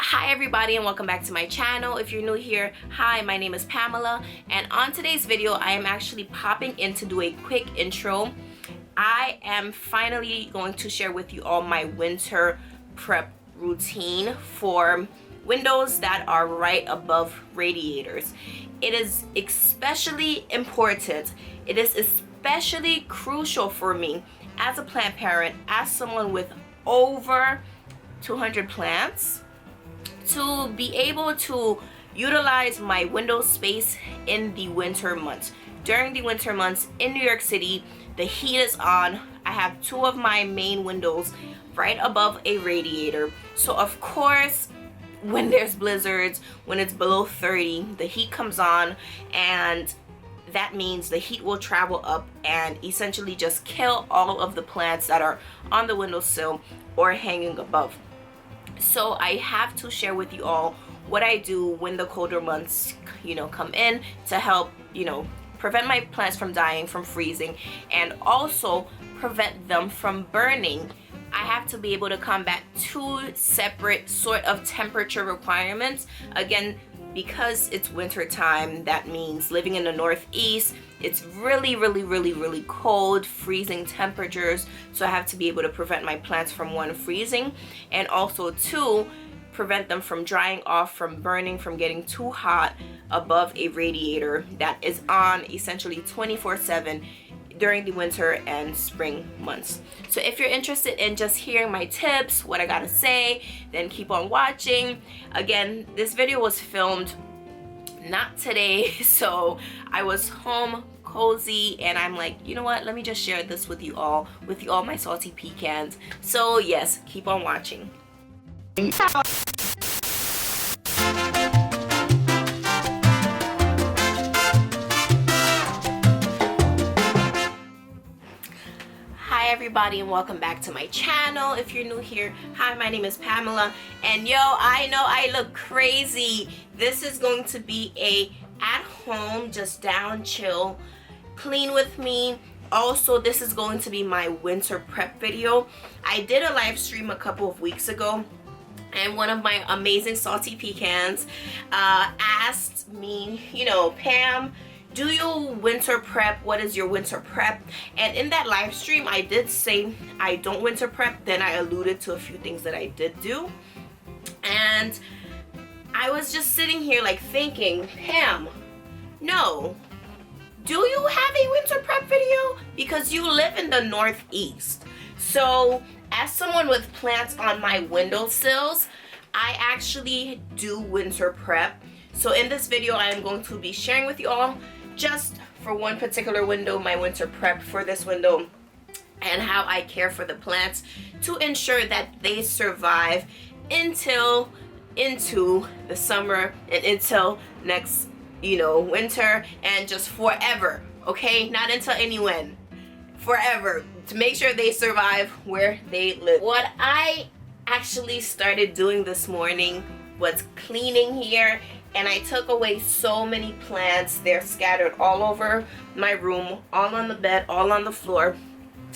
Hi everybody and welcome back to my channel. If you're new here, hi, my name is Pamela, and on today's video I am actually popping in to do a quick intro. I am finally going to share with you all my winter prep routine for windows that are right above radiators. It is especially important, it is especially crucial for me as a plant parent, as someone with over 200 plants, to be able to utilize my window space in the winter months. During the winter months in New York City, the heat is on. I have two of my main windows right above a radiator. So of course, when there's blizzards, when it's below 30, the heat comes on, and that means the heat will travel up and essentially just kill all of the plants that are on the windowsill or hanging above. So I have to share with you all what I do when the colder months, come in to help, prevent my plants from dying, from freezing, and also prevent them from burning. I have to be able to combat two separate sort of temperature requirements. Again, because it's winter time, that means living in the Northeast, it's really cold, freezing temperatures. So I have to be able to prevent my plants from, one, freezing, and also two, prevent them from drying off, from burning, from getting too hot above a radiator that is on essentially 24/7 during the winter and spring months. So if you're interested in just hearing my tips, what I gotta say, then keep on watching. Again, this video was filmed not today, so I was home cozy and I'm like, you know what, let me just share this with you all my salty pecans. So yes, keep on watching. Hi everybody and welcome back to my channel. If you're new here, hi, my name is Pamela, and I know I look crazy. This is going to be a at home, just down, chill, clean with me. Also, this is going to be my winter prep video. I did a live stream a couple of weeks ago, and one of my amazing salty pecans asked me, Pam, do you winter prep? What is your winter prep? And in that live stream, I did say I don't winter prep. Then I alluded to a few things that I did do. And I was just sitting here like thinking, Pam, no. Do you have a winter prep video? Because you live in the Northeast. So as someone with plants on my windowsills, I actually do winter prep. So in this video, I am going to be sharing with you all just for one particular window, my winter prep for this window, and how I care for the plants to ensure that they survive into the summer and until next, winter, and just forever, okay? Not until any when, forever, to make sure they survive where they live. What I actually started doing this morning was cleaning here, and I took away so many plants. They're scattered all over my room, all on the bed, all on the floor.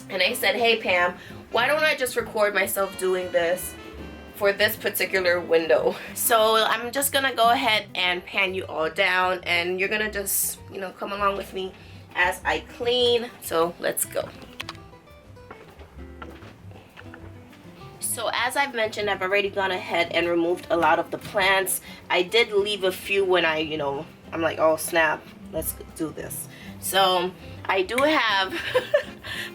And I said, hey Pam, why don't I just record myself doing this for this particular window? So I'm just gonna go ahead and pan you all down, and you're gonna just, come along with me as I clean. So let's go. So as I've mentioned, I've already gone ahead and removed a lot of the plants. I did leave a few when I'm like, oh snap, let's do this. So I do have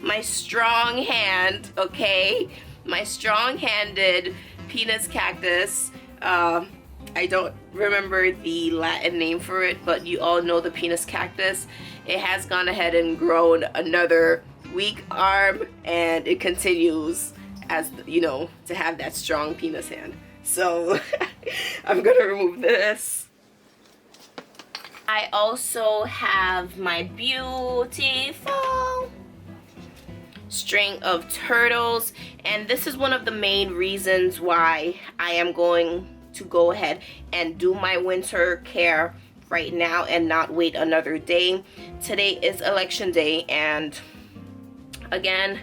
my strong hand, okay? My strong-handed penis cactus. I don't remember the Latin name for it, but you all know the penis cactus. It has gone ahead and grown another weak arm, and it continues, as to have that strong penis hand. So I'm gonna remove this. I also have my beautiful string of turtles, and this is one of the main reasons why I am going to go ahead and do my winter care right now and not wait another day. Today is election day, and again,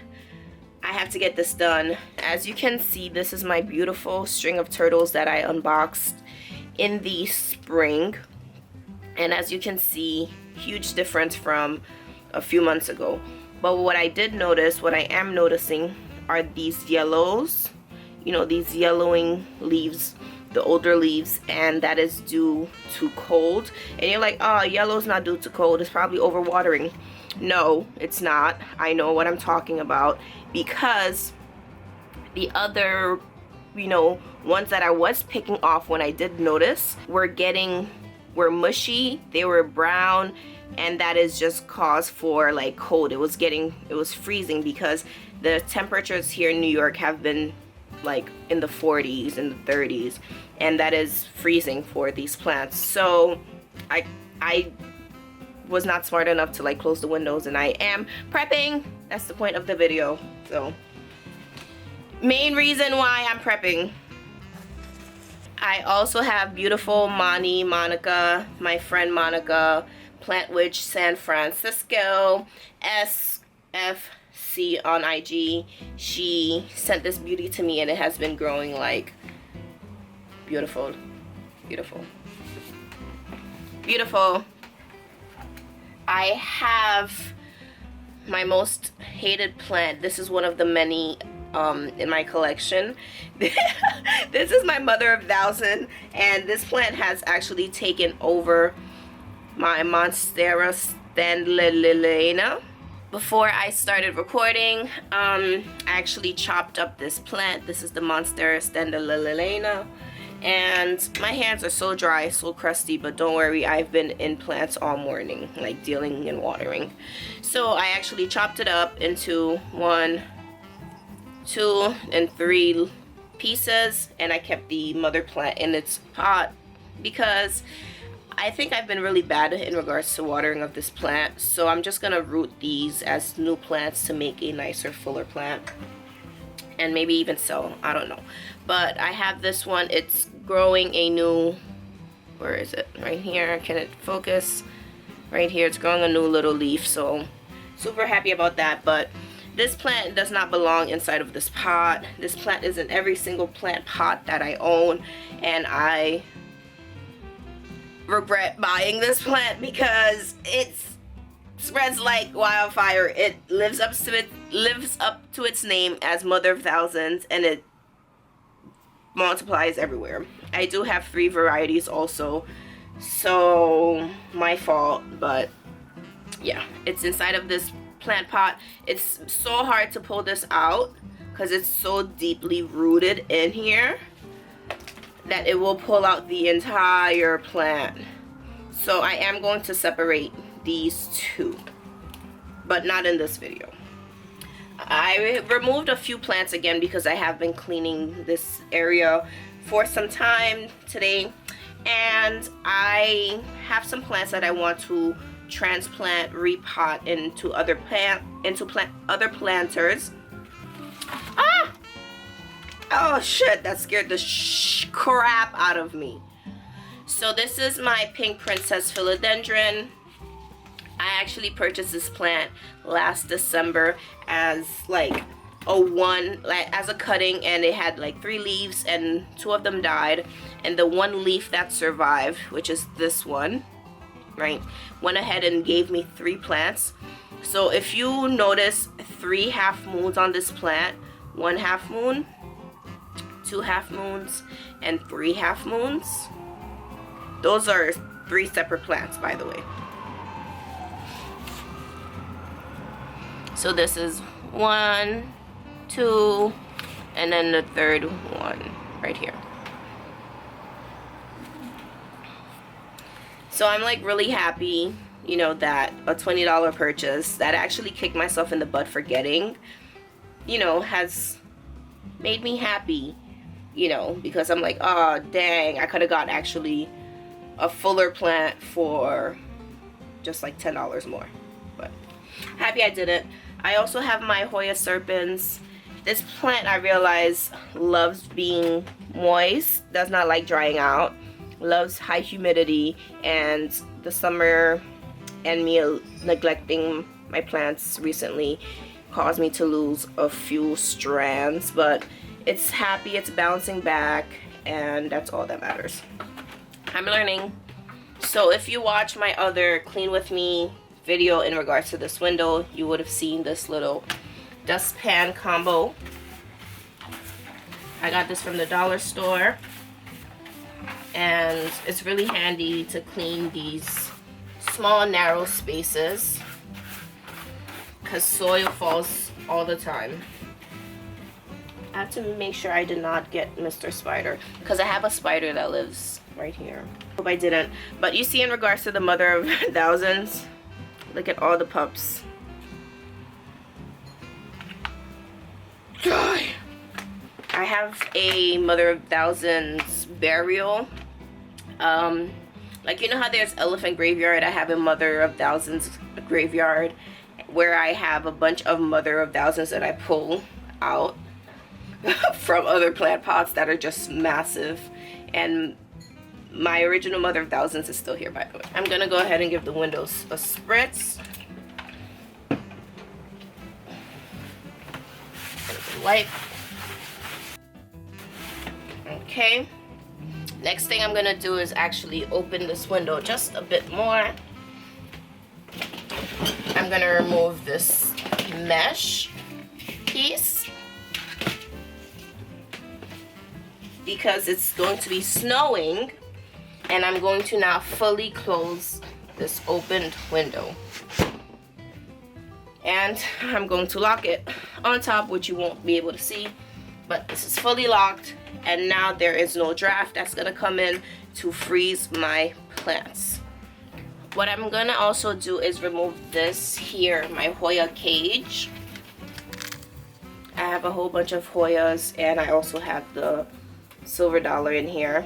I have to get this done. As you can see, this is my beautiful string of turtles that I unboxed in the spring. And as you can see, huge difference from a few months ago. But what I did notice, what I am noticing, are these yellows. You know, these yellowing leaves, the older leaves, and that is due to cold. And you're like, oh, yellow's not due to cold, it's probably overwatering. No, it's not. I know what I'm talking about, because the other, you know, ones that I was picking off when I did notice were mushy, they were brown, and that is just cause for like cold. It was freezing because the temperatures here in New York have been like in the 40s and the 30s, and that is freezing for these plants. So I was not smart enough to like close the windows, and I am prepping. That's the point of the video. So main reason why I'm prepping. I also have beautiful Monica, my friend Monica, Plant Witch San Francisco, SFC on IG. She sent this beauty to me, and it has been growing like beautiful, beautiful, beautiful. I have my most hated plant. This is one of the many in my collection. This is my mother of thousand, and this plant has actually taken over my Monstera Standalina. Before I started recording, I actually chopped up this plant. This is the Monstera Standalina, and my hands are so dry, so crusty, but don't worry, I've been in plants all morning, like dealing and watering. So I actually chopped it up into 1, 2, and 3 pieces, and I kept the mother plant in its pot because I think I've been really bad in regards to watering of this plant. So I'm just gonna root these as new plants to make a nicer, fuller plant, and maybe even sell, I don't know. But I have this one. It's growing a new, where is it? Right here. Can it focus? Right here. It's growing a new little leaf, so super happy about that. But this plant does not belong inside of this pot. This plant is in every single plant pot that I own, and I regret buying this plant because it spreads like wildfire. It lives up to its name as Mother of Thousands, and it multiplies everywhere. I do have 3 varieties also, so my fault, but yeah, it's inside of this plant pot. It's so hard to pull this out because it's so deeply rooted in here that it will pull out the entire plant. So I am going to separate these 2, but not in this video. I removed a few plants again because I have been cleaning this area for some time today, and I have some plants that I want to transplant, repot into other planters. Ah! Oh shit, that scared the crap out of me. So this is my pink princess philodendron. I actually purchased this plant last December as like as a cutting, and it had like 3 leaves, and 2 of them died, and the 1 leaf that survived, which is this one, right, went ahead and gave me 3 plants. So if you notice 3 half moons on this plant, 1 half moon, 2 half moons, and 3 half moons, those are 3 separate plants, by the way. So this is 1, 2, and then the 3rd one right here. So I'm like really happy, you know, that a $20 purchase that I actually kicked myself in the butt for getting, you know, has made me happy, you know, because I'm like, oh dang, I could have got actually a fuller plant for just like $10 more, but happy I didn't. I also have my Hoya serpens. This plant, I realize, loves being moist, does not like drying out, loves high humidity, and the summer and me neglecting my plants recently caused me to lose a few strands, but it's happy, it's bouncing back, and that's all that matters. I'm learning. So if you watch my other clean with me video in regards to this window, you would have seen this little dustpan combo. I got this from the dollar store, and it's really handy to clean these small narrow spaces because soil falls all the time. I have to make sure I did not get Mr. Spider, because I have a spider that lives right here. Hope I didn't. But you see, in regards to the mother of thousands, look at all the pups. God. I have a mother of thousands burial. Like, you know how there's elephant graveyard? I have a mother of thousands graveyard where I have a bunch of mother of thousands that I pull out from other plant pots that are just massive. And my original mother of thousands is still here, by the way. I'm gonna go ahead and give the windows a spritz. Wipe. Okay. Next thing I'm gonna do is actually open this window just a bit more. I'm gonna remove this mesh piece because it's going to be snowing, and I'm going to now fully close this opened window. And I'm going to lock it on top, which you won't be able to see, but this is fully locked, and now there is no draft that's gonna come in to freeze my plants. What I'm gonna also do is remove this here, my Hoya cage. I have a whole bunch of Hoyas, and I also have the silver dollar in here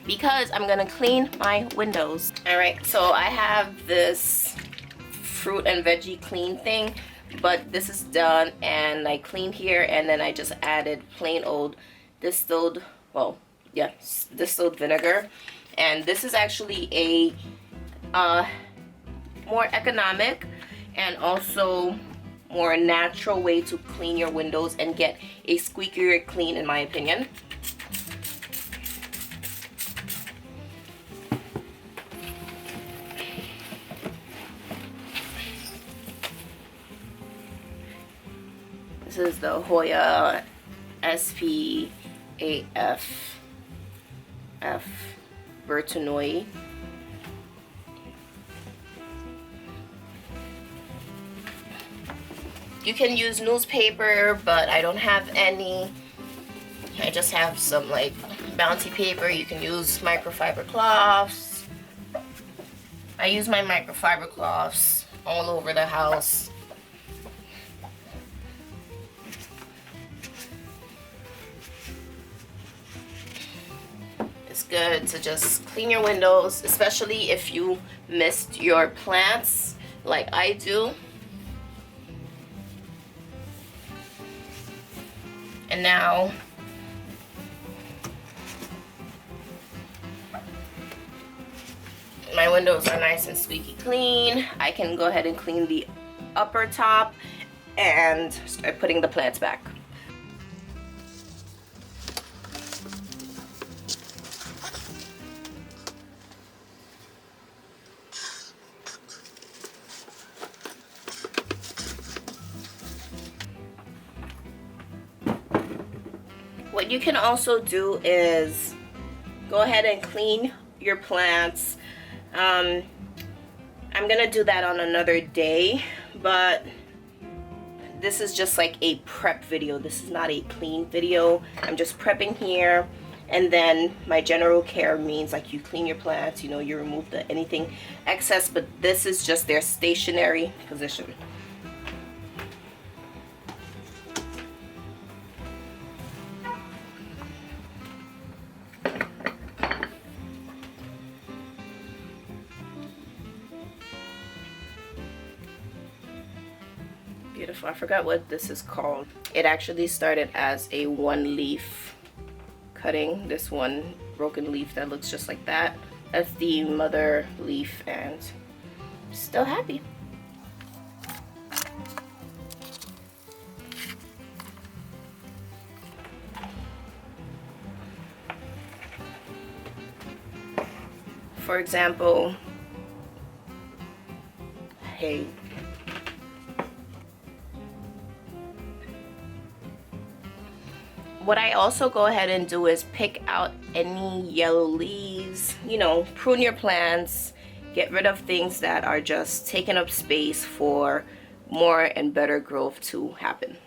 because I'm gonna clean my windows. Alright, so I have this fruit and veggie clean thing, but this is done, and I cleaned here, and then I just added plain old distilled, well, yeah, distilled vinegar. And this is actually a more economic and also more natural way to clean your windows and get a squeakier clean, in my opinion. This is the Hoya SPAF Bertonoi. You can use newspaper, but I don't have any. I just have some like bounty paper. You can use microfiber cloths. I use my microfiber cloths all over the house. It's good to just clean your windows, especially if you missed your plants like I do. And now my windows are nice and squeaky clean. I can go ahead and clean the upper top and start putting the plants back. What you can also do is go ahead and clean your plants. I'm gonna do that on another day, but this is just like a prep video. This is not a clean video. I'm just prepping here, and then my general care means like you clean your plants, you know, you remove anything excess, but this is just their stationary position. Beautiful. I forgot what this is called. It actually started as a one leaf cutting. This one broken leaf that looks just like that. That's the mother leaf, and still happy. for example, hey, what I also go ahead and do is pick out any yellow leaves, you know, prune your plants, get rid of things that are just taking up space for more and better growth to happen.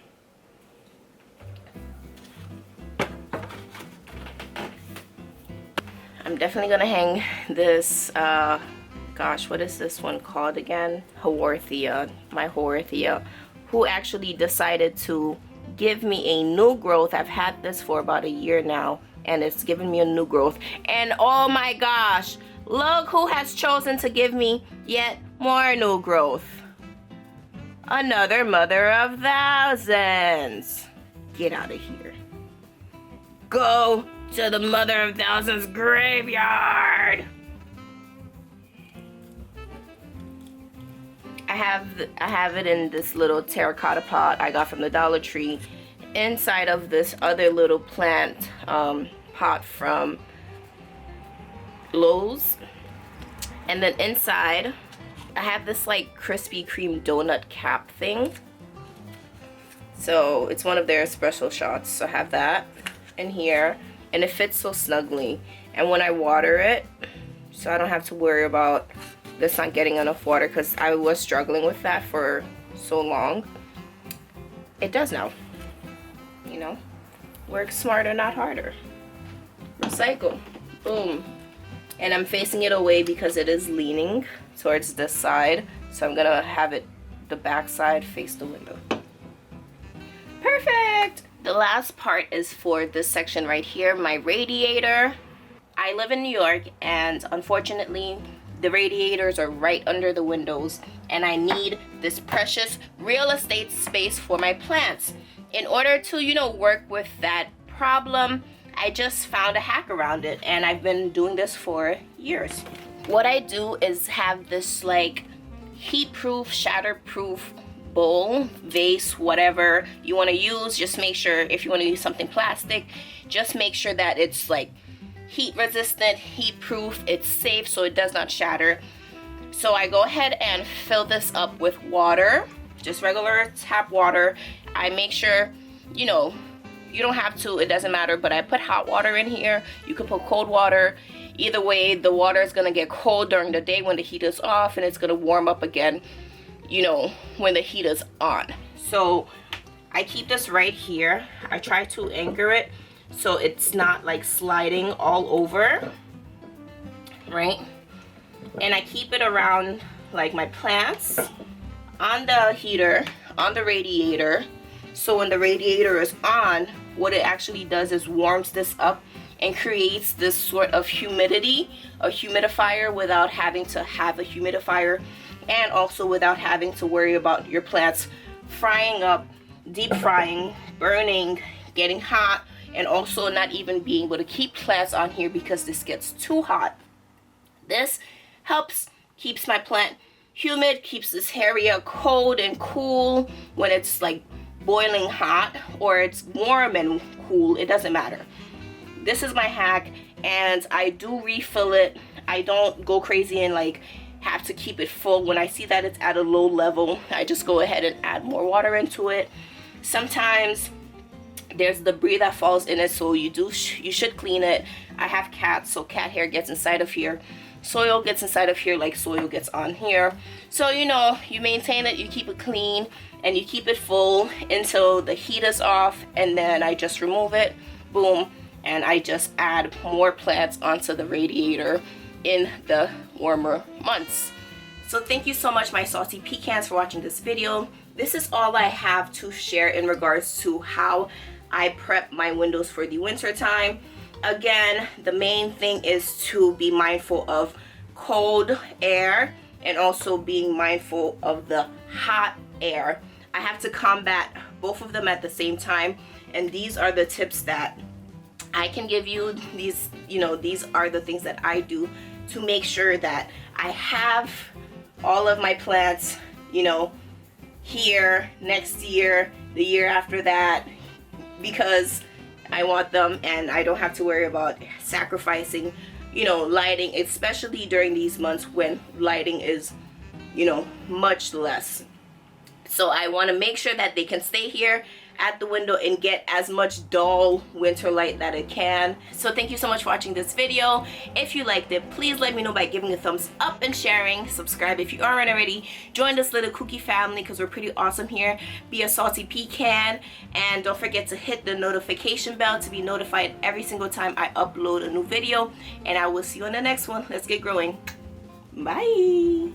I'm definitely gonna hang this, gosh, what is this one called again? Haworthia, my Haworthia, who actually decided to give me a new growth. I've had this for about a year now, and it's given me a new growth. And oh my gosh, look who has chosen to give me yet more new growth. Another mother of thousands. Get out of here. Go to the mother of thousands graveyard. I have it in this little terracotta pot I got from the Dollar Tree, inside of this other little plant pot from Lowe's. And then inside I have this like Krispy Kreme donut cap thing. So it's one of their special shots. So I have that in here, and it fits so snugly. And when I water it, so I don't have to worry about this not getting enough water, because I was struggling with that for so long. It does now. You know, work smarter, not harder. Recycle. Boom. And I'm facing it away because it is leaning towards this side, so I'm gonna have it the back side face the window. Perfect. The last part is for this section right here, my radiator. I live in New York, and unfortunately the radiators are right under the windows, and I need this precious real estate space for my plants. In order to, you know, work with that problem, I just found a hack around it, and I've been doing this for years. What I do is have this like heat-proof, shatterproof bowl, vase, whatever you want to use. Just make sure, if you want to use something plastic, just make sure that it's like heat resistant, heat proof, it's safe so it does not shatter. So I go ahead and fill this up with water, just regular tap water. I make sure, you know, you don't have to, it doesn't matter, but I put hot water in here. You can put cold water. Either way, the water is gonna get cold during the day when the heat is off, and it's gonna warm up again, you know, when the heat is on. So I keep this right here. I try to anchor it so it's not like sliding all over, right? And I keep it around like my plants, on the heater, on the radiator. So when the radiator is on, what it actually does is warms this up and creates this sort of humidity, a humidifier, without having to have a humidifier, and also without having to worry about your plants frying up, deep frying, burning, getting hot, and also not even being able to keep plants on here because this gets too hot. This helps, keeps my plant humid, keeps this area cold and cool when it's like boiling hot, or it's warm and cool, it doesn't matter. This is my hack, and I do refill it. I don't go crazy and like have to keep it full. When I see that it's at a low level, I just go ahead and add more water into it. Sometimes there's debris that falls in it, so you should clean it. I have cats, so cat hair gets inside of here. Soil gets inside of here like soil gets on here. So, you know, you maintain it, you keep it clean, and you keep it full until the heat is off, and then I just remove it, boom, and I just add more plants onto the radiator in the warmer months. So thank you so much, my salty pecans, for watching this video. This is all I have to share in regards to how I prep my windows for the winter time. Again, the main thing is to be mindful of cold air and also being mindful of the hot air. I have to combat both of them at the same time, and these are the tips that I can give you. These, you know, these are the things that I do to make sure that I have all of my plants, you know, here next year, the year after that, because I want them, and I don't have to worry about sacrificing you know, lighting, especially during these months when lighting is, you know, much less. So I want to make sure that they can stay here at the window and get as much dull winter light that it can. So thank you so much for watching this video. If you liked it, please let me know by giving a thumbs up and sharing. Subscribe if you aren't already. Join this little kooky family because we're pretty awesome here. Be a salty pecan, and don't forget to hit the notification bell to be notified every single time I upload a new video. And I will see you on the next one. Let's get growing. Bye.